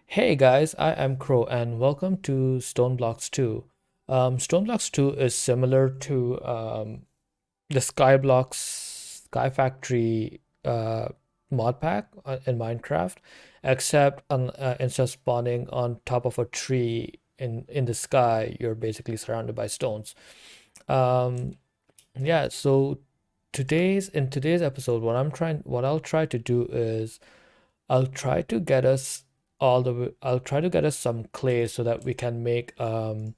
Hey guys, I am Crow and welcome to StoneBlocks 2. StoneBlocks 2 is similar to the Skyblocks Sky Factory mod pack in Minecraft, except instead of spawning on top of a tree in the sky, you're basically surrounded by stones. Um, yeah, so in today's episode, what I'll try to do is I'll try to get us I'll try to get us some clay so that we can make some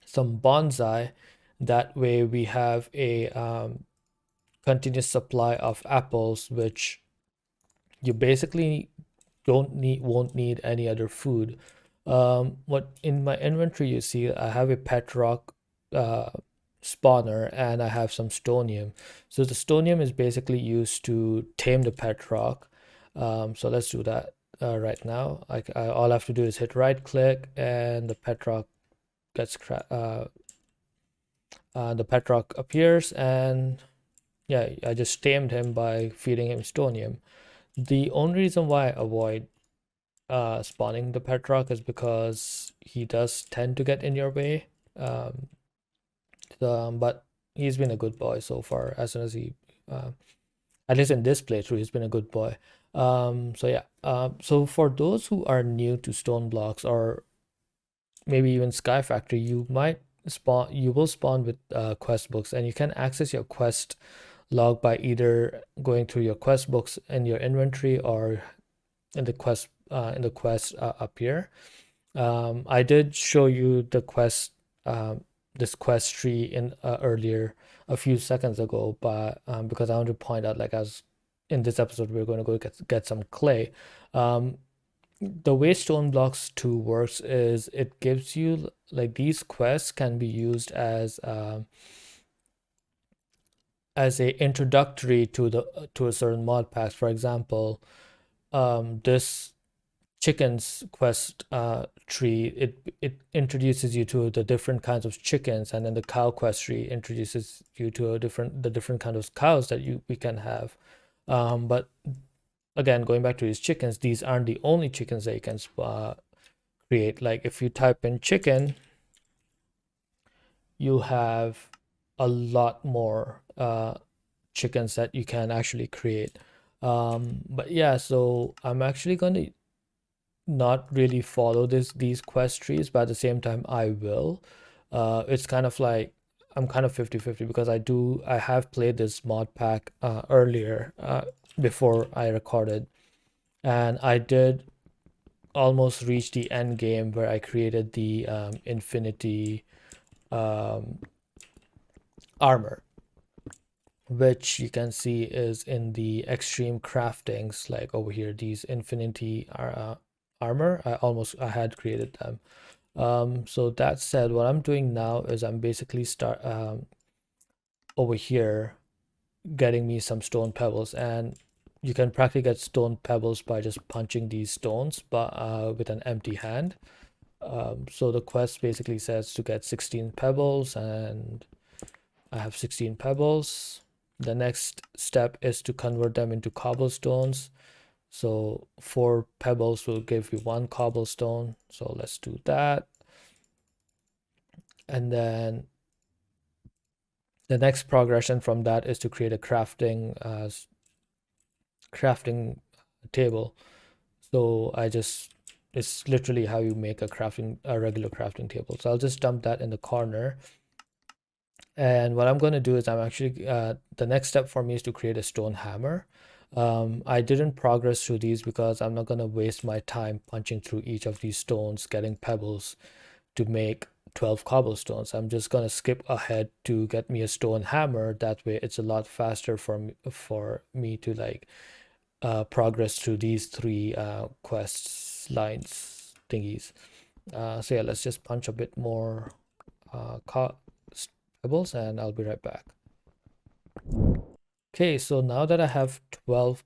bonsai. That way we have a continuous supply of apples, which you basically won't need any other food. What in my inventory you see, I have a pet rock uh, spawner and I have some stonium. So the stonium is basically used to tame the pet rock. So let's do that right now. All I have to do is hit right click and gets the pet rock appears, and yeah, I just tamed him by feeding him stonium. The only reason why I avoid spawning the pet rock is because he does tend to get in your way. Um, but he's been a good boy so far. As soon as uh, at least in this playthrough, he's been a good boy. So yeah. So for those who are new to stone blocks or maybe even Sky Factory, you will spawn with quest books, and you can access your quest log by either going through your quest books in your inventory or in the quest up here. I did show you this quest tree in earlier a few seconds ago, but because I want to point out, like, as in this episode, we're going to go get some clay. Um, the way Stone Blocks 2 works is it gives you, like, these quests can be used as a introductory to a certain mod pack. For example, this chickens quest tree, it introduces you to the different kinds of chickens, and then the cow quest tree introduces you to the different kind of cows that you we can have. But again, going back to these chickens, these aren't the only chickens that you can create. Like, if you type in chicken, you have a lot more chickens that you can actually create. But yeah, so I'm actually going to not really follow these quest trees, but at the same time I will. It's kind of like I'm kind of 50-50 because I have played this mod pack earlier before I recorded, and I did almost reach the end game where I created the infinity um, armor, which you can see is in the extreme craftings, like over here, these infinity armor. I had created them. So that said, what I'm doing now is I'm basically start over here getting me some stone pebbles, and you can practically get stone pebbles by just punching these stones, but with an empty hand. So the quest basically says to get 16 pebbles, and I have 16 pebbles. The next step is to convert them into cobblestones. So 4 pebbles will give you 1 cobblestone. So let's do that. And then the next progression from that is to create a crafting table. So it's literally how you make a regular crafting table. So I'll just dump that in the corner. And what I'm going to do is the next step for me is to create a stone hammer. I didn't progress through these because I'm not going to waste my time punching through each of these stones, getting pebbles to make 12 cobblestones. I'm just going to skip ahead to get me a stone hammer. That way it's a lot faster for me to, like, progress through these three quests lines thingies. So yeah, let's just punch a bit more co pebbles, and I'll be right back. Okay, so now that I have 12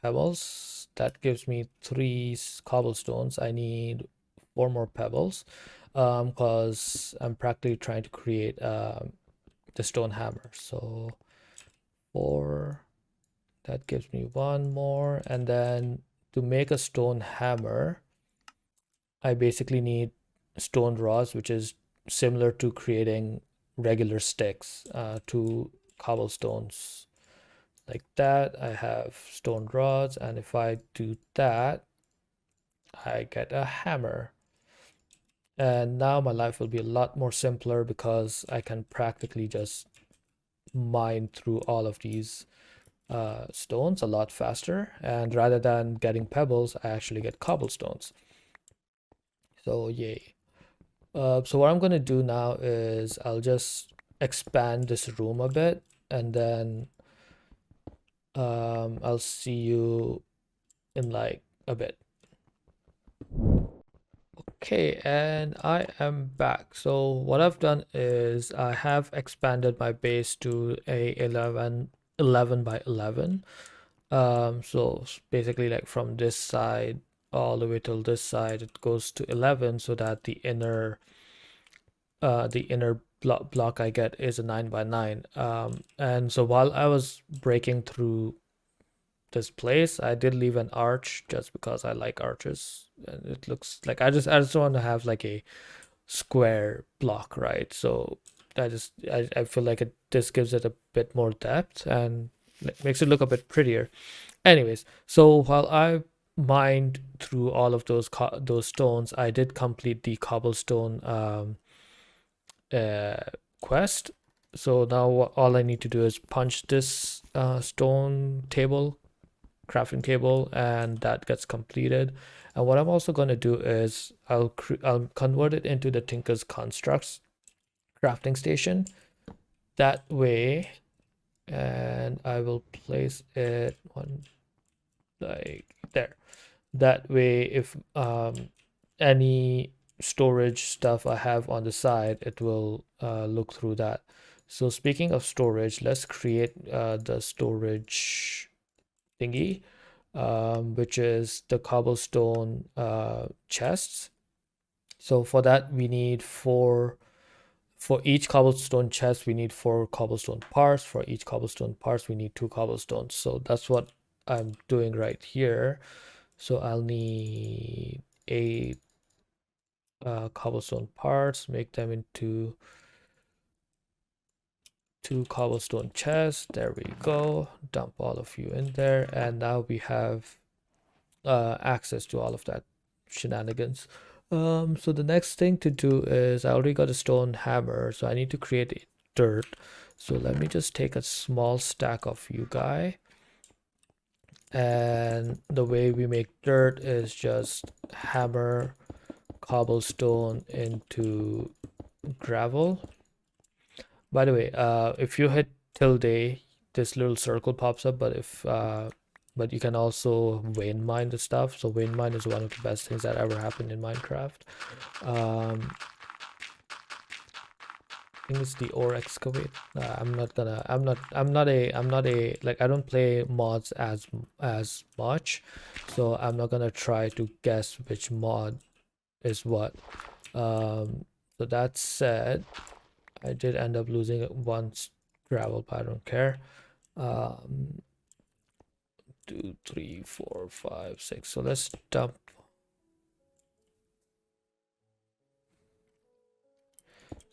pebbles, that gives me 3 cobblestones. I need 4 more pebbles because I'm practically trying to create the stone hammer. So 4, that gives me 1 more, and then to make a stone hammer, I basically need stone rods, which is similar to creating regular sticks, two cobblestones like that. I have stone rods, and if I do that, I get a hammer. And now my life will be a lot more simpler because I can practically just mine through all of these stones a lot faster. And rather than getting pebbles, I actually get cobblestones. So yay. So what I'm gonna do now is I'll just expand this room a bit, and then I'll see you in like a bit. Okay, and I am back. So what I've done is I have expanded my base to a 11 by 11. So basically like from this side all the way till this side, it goes to 11 so that the inner block I get is a 9 by 9. And so while I was breaking through this place, I did leave an arch just because I like arches, and it looks like I just want to have like a square block, right? So I feel like this gives it a bit more depth and makes it look a bit prettier. Anyways, so while I mined through all of those stones, I did complete the cobblestone uh, quest. So now all I need to do is punch this stone table, crafting table, and that gets completed. And what I'm also going to do is I'll convert it into the Tinker's Constructs crafting station. That way, and I will place it one like there. That way, if any storage stuff I have on the side, it will look through that. So speaking of storage, let's create the storage thingy, which is the cobblestone chests. So for that, we need for each cobblestone chest, we need 4 cobblestone parts. For each cobblestone parts, we need 2 cobblestones. So that's what I'm doing right here. So I'll need 8 cobblestone parts, make them into 2 cobblestone chests. There we go. Dump all of you in there, and now we have access to all of that shenanigans. So the next thing to do is I already got a stone hammer, so I need to create a dirt. So let me just take a small stack of you guy. And the way we make dirt is just hammer cobblestone into gravel. By the way, if you hit tilde, this little circle pops up, but you can also vein mine the stuff. So vein mine is one of the best things that ever happened in Minecraft. I think it's the ore excavate. I'm not a like I don't play mods as much, so I'm not gonna try to guess which mod is what. So that said, I did end up losing it once gravel, but I don't care. 2, 3, 4, 5, 6. So let's dump.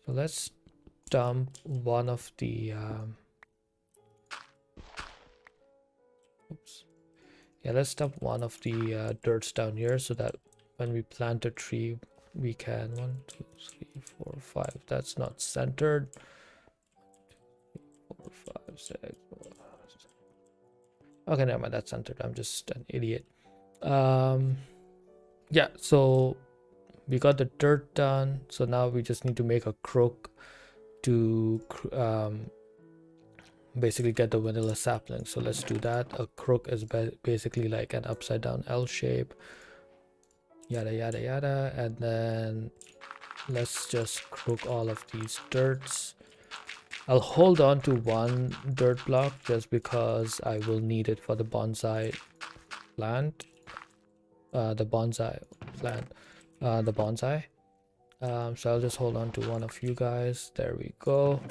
So let's dump one of the oops. Yeah, let's dump one of the dirts down here so that when we plant a tree, we can 1, 2, 3, 4, 5. That's not centered. 4, 5, 6. Okay, never mind. That's centered. I'm just an idiot. Yeah. So we got the dirt done. So now we just need to make a crook to basically get the vanilla sapling. So let's do that. A crook is basically like an upside down L shape. Yada yada yada, and then let's just crook all of these dirts. I'll hold on to one dirt block just because I will need it for the bonsai plant. The bonsai. So I'll just hold on to one of you guys. There we go.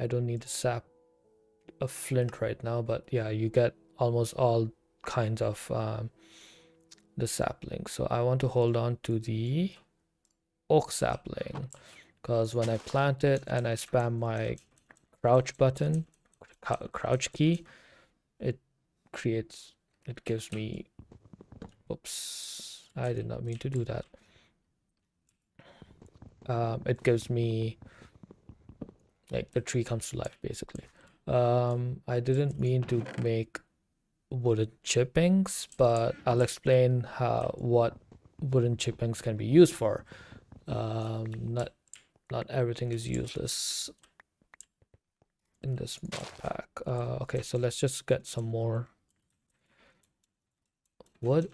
I don't need the sap of flint right now, but yeah, you get almost all kinds of the sapling. So I want to hold on to the oak sapling, because when I plant it and I spam my crouch button, crouch key, it creates, it gives me, oops, I did not mean to do that. It gives me, like, the tree comes to life basically. I didn't mean to make wooden chippings, but I'll explain what wooden chippings can be used for. Not everything is useless in this mod pack. Okay, so let's just get some more wood,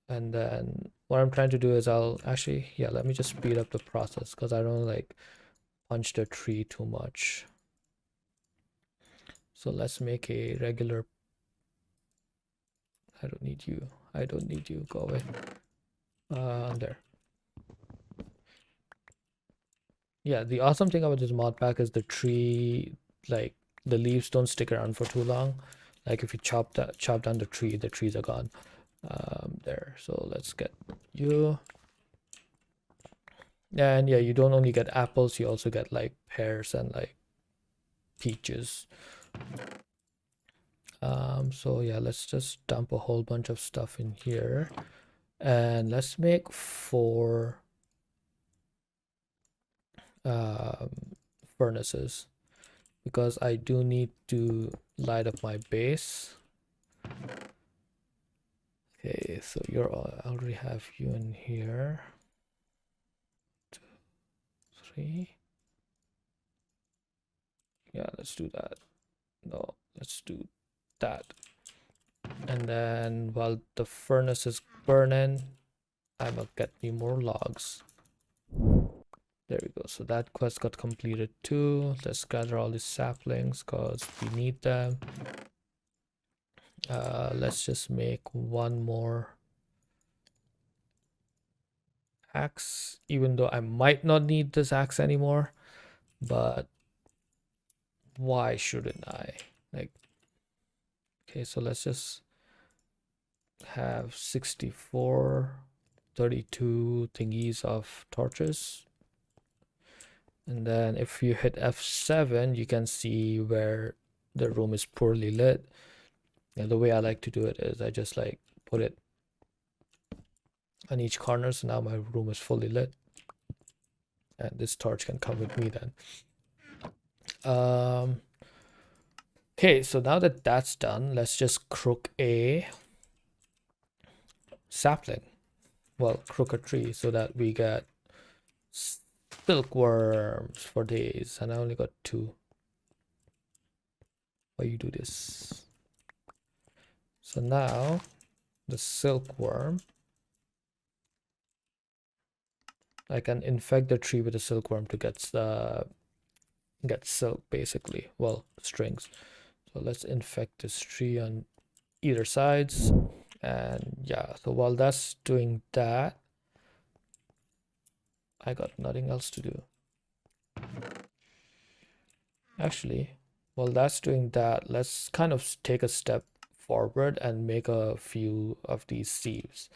and then what I'm trying to do is I'll actually, yeah, let me just speed up the process because I don't like punch the tree too much. So let's make a regular. I don't need you. I don't need you. Go away. There. Yeah, the awesome thing about this mod pack is the tree, like the leaves don't stick around for too long. Like if you chop down the trees are gone. There. So let's get you. And yeah, you don't only get apples, you also get like pears and like peaches. So yeah, let's just dump a whole bunch of stuff in here, and let's make 4 furnaces, because I do need to light up my base. Okay, so I already have you in here. 2, 3. Yeah, let's do that. No, let's do that. And then while the furnace is burning, I will get me more logs. There we go. So that quest got completed too. Let's gather all these saplings because we need them. Let's just make one more axe, even though I might not need this axe anymore, but why shouldn't I? Like, okay, so let's just have 64, 32 thingies of torches. And then if you hit F7, you can see where the room is poorly lit. And the way I like to do it is I just like put it on each corner, so now my room is fully lit. And this torch can come with me then. Okay, so now that that's done, let's just crook a sapling. Well, crook a tree so that we get silkworms for days. And I only got 2. Why you do this? So now the silkworm, I can infect the tree with a silkworm to get silk basically. Well, strings. So let's infect this tree on either sides. And yeah, so while that's doing that, I got nothing else to do. Actually, while that's doing that, let's kind of take a step forward and make a few of these sieves.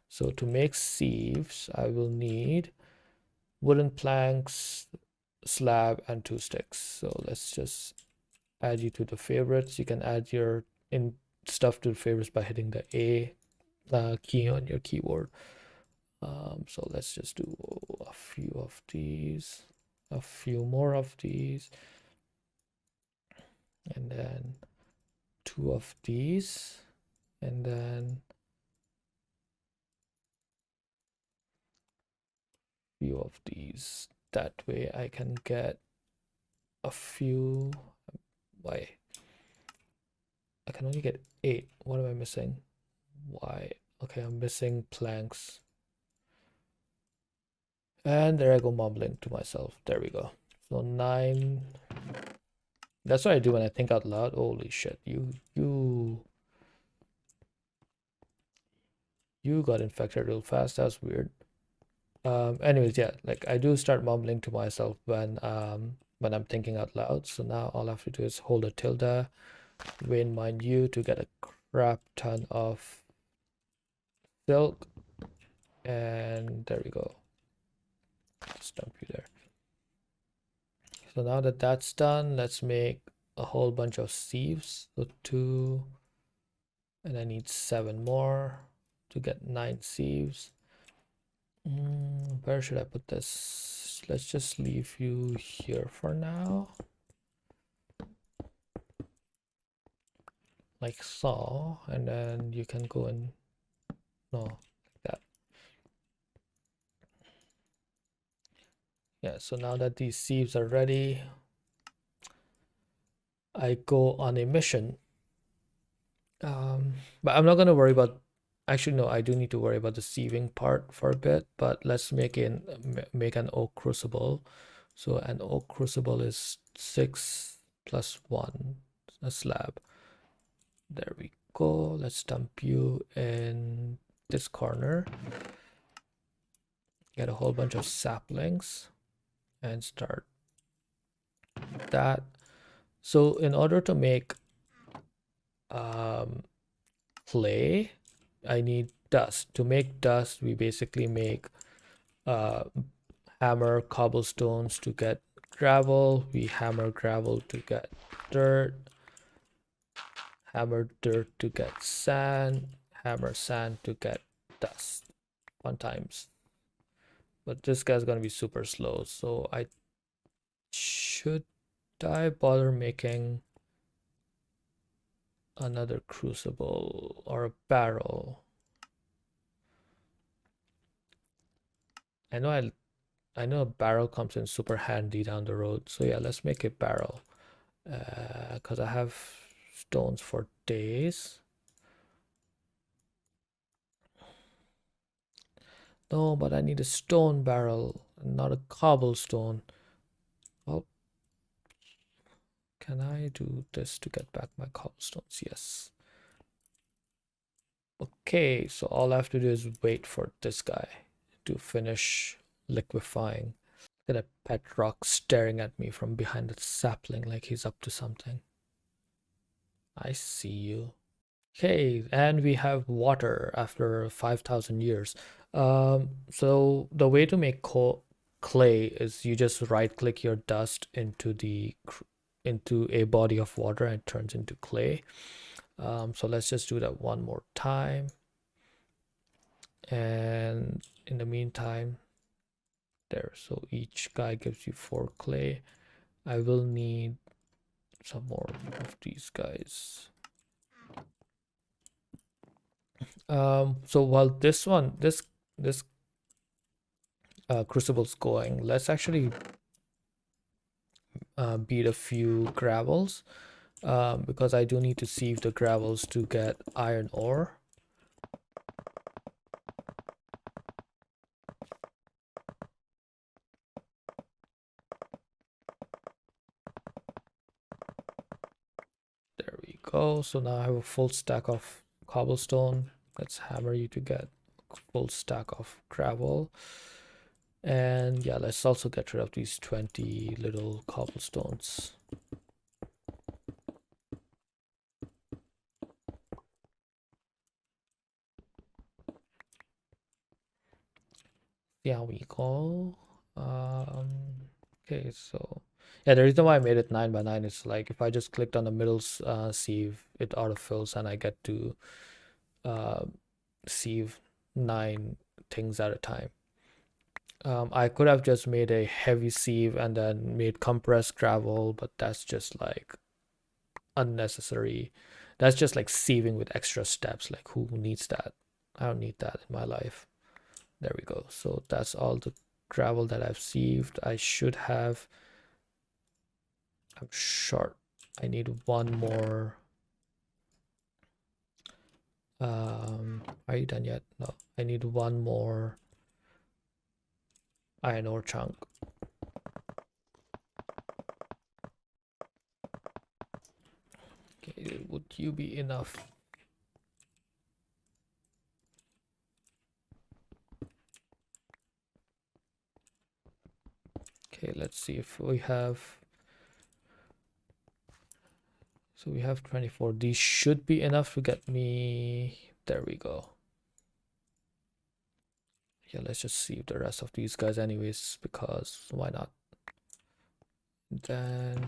So to make sieves, I will need wooden planks, slab, and 2 sticks. So let's just add you to the favorites. You can add your stuff to the favorites by hitting the A key on your keyboard. So let's just do a few of these, a few more of these, and then 2 of these, and then few of these. That way I can get a few. Why? I can only get 8. What am I missing? Why? Okay, I'm missing planks. And there I go mumbling to myself. There we go. So 9. That's what I do when I think out loud. Holy shit. You got infected real fast. That's weird. Anyways, yeah, like I do start mumbling to myself when I'm thinking out loud. So now all I have to do is hold a tilde, vein mine U to get a crap ton of silk, and there we go. Just dump you there. So now that that's done, let's make a whole bunch of sieves. So 2, and I need 7 more to get 9 sieves. Where should I put this? Let's just leave you here for now, like so, and then you can go and no, like that. Yeah, so now that these sieves are ready, I go on a mission. But I'm not going to worry about, actually no, I do need to worry about the sieving part for a bit, but let's make an oak crucible. So an oak crucible is 6 plus 1, a slab. There we go. Let's dump you in this corner. Get a whole bunch of saplings and start that. So in order to make clay, I need dust. To make dust, we basically make hammer cobblestones to get gravel. We hammer gravel to get dirt. Hammer dirt to get sand. Hammer sand to get dust. 1 times. But this guy's gonna be super slow, so should I bother making another crucible or a barrel? I know a barrel comes in super handy down the road, so yeah, let's make a barrel. Because I have stones for days. No, but I need a stone barrel, not a cobblestone. Well, can I do this to get back my cobblestones? Yes. Okay, so all I have to do is wait for this guy to finish liquefying. Look at a pet rock staring at me from behind a sapling like he's up to something. I see you. Okay, and we have water after 5,000 years. So the way to make clay is you just right click your dust into a body of water and it turns into clay. So let's just do that one more time. And in the meantime, there, so each guy gives you 4 clay. I will need some more of these guys. So while this crucible's going, let's actually beat a few gravels, because I do need to sieve the gravels to get iron ore. There we go. So now I have a full stack of cobblestone. Let's hammer you to get a full stack of gravel. And yeah, let's also get rid of these 20 little cobblestones. There we go. Okay, so yeah, the reason why I made it 9 by 9 is like if I just clicked on the middle sieve, it autofills and I get to sieve 9 things at a time. I could have just made a heavy sieve and then made compressed gravel, but that's just like unnecessary. That's just like sieving with extra steps. Like who needs that? I don't need that in my life. There we go. So that's all the gravel that I've sieved. I should have, I'm short. I need one more. Are you done yet? No, I need one more iron ore chunk. Okay, would you be enough? Okay, let's see if we have. So we have 24. These should be enough to get me. There we go. Yeah, let's just save the rest of these guys anyways, because why not? Then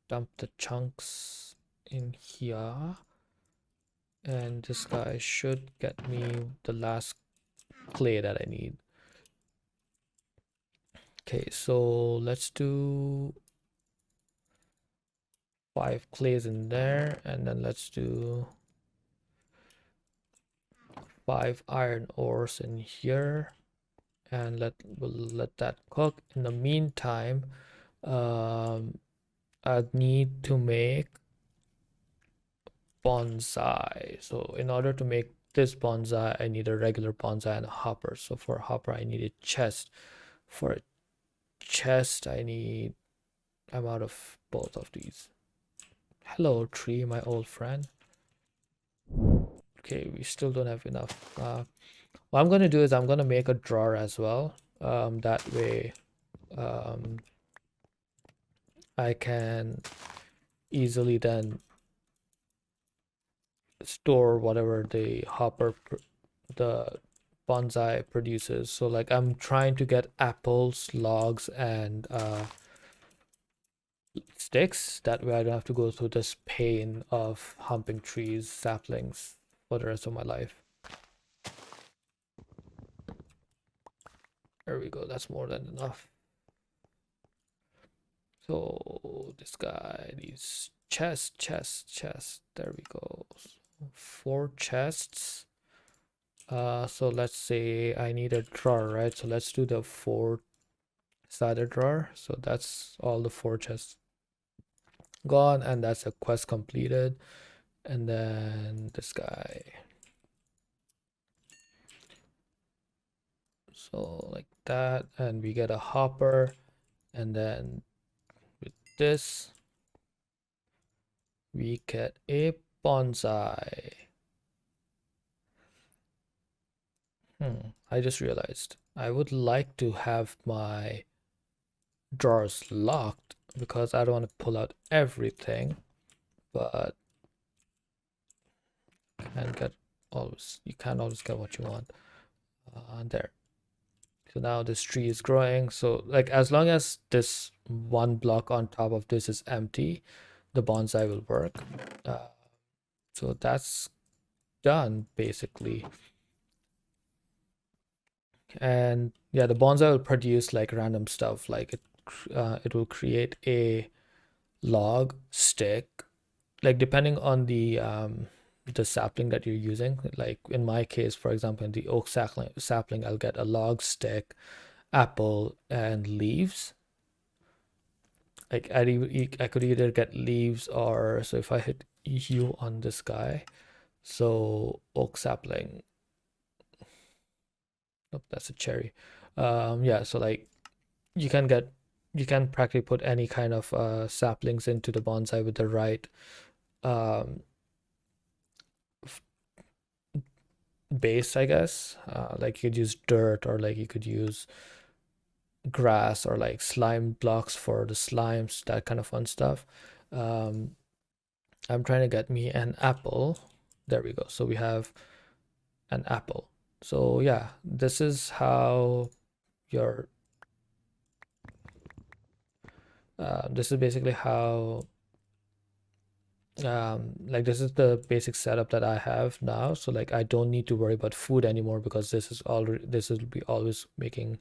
dump the chunks in here, and this guy should get me the last clay that I need. Okay, so let's do 5 clays in there, and then let's do 5 iron ores in here, and we'll let that cook. In the meantime, I need to make bonsai. So in order to make this bonsai, I need a regular bonsai and a hopper. So for a hopper, I need a chest. For a chest, I'm out of both of these. Hello, tree, my old friend. Okay, we still don't have enough. What I'm gonna do is I'm gonna make a drawer as well. That way, um, I can easily then store whatever the bonsai produces. So like I'm trying to get apples, logs, and sticks. That way I don't have to go through this pain of humping trees, saplings for the rest of my life. There we go. That's more than enough. So this guy needs chest. There we go. 4 chests. So let's say I need a drawer, right? So let's do the 4-sided drawer. So that's all the 4 chests gone, and that's a quest completed. And then this guy. So like that, and we get a hopper, and then with this we get a bonsai. I just realized I would like to have my drawers locked because I don't want to pull out everything, but you can't always get what you want. There. So now this tree is growing. So like as long as this one block on top of this is empty, the bonsai will work. So that's done basically. And yeah, the bonsai will produce like random stuff. Like it will create a log, stick, like depending on the sapling that you're using. Like in my case, for example, in the oak sapling, I'll get a log, stick, apple, and leaves. Like I could either get leaves, or so if I hit U on this guy, so oak sapling. Nope, that's a cherry. Yeah, so like you can practically put any kind of saplings into the bonsai with the right um base, I guess. Like you could use dirt, or like you could use grass, or like slime blocks for the slimes, that kind of fun stuff. um I'm trying to get me an apple. There we go. So we have an apple. So yeah, this is how your this is basically how like this is the basic setup that I have now. So like I don't need to worry about food anymore, because this will be always making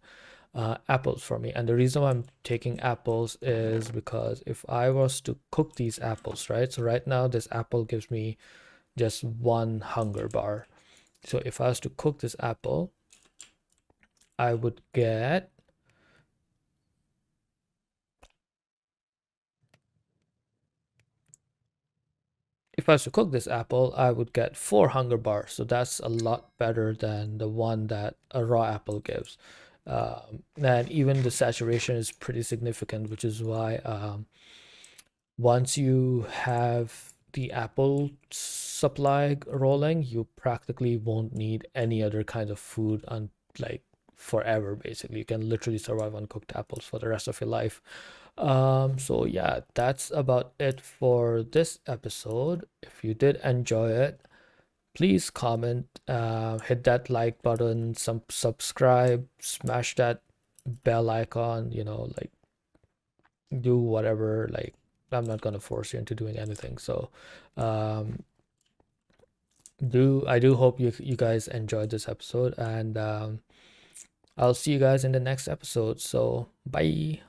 apples for me. And the reason why I'm taking apples is because if I was to cook these apples, right? So right now this apple gives me just 1 hunger bar. So if I was to cook this apple, I would get if I was to cook this apple, I would get 4 hunger bars. So that's a lot better than the one that a raw apple gives. And even the saturation is pretty significant, which is why once you have the apple supply rolling, you practically won't need any other kind of food on like forever. Basically, you can literally survive on cooked apples for the rest of your life. So yeah, that's about it for this episode. If you did enjoy it, please comment, hit that like button, some subscribe, smash that bell icon, like do whatever. Like, I'm not gonna force you into doing anything. So um I do hope you guys enjoyed this episode, and I'll see you guys in the next episode. So bye.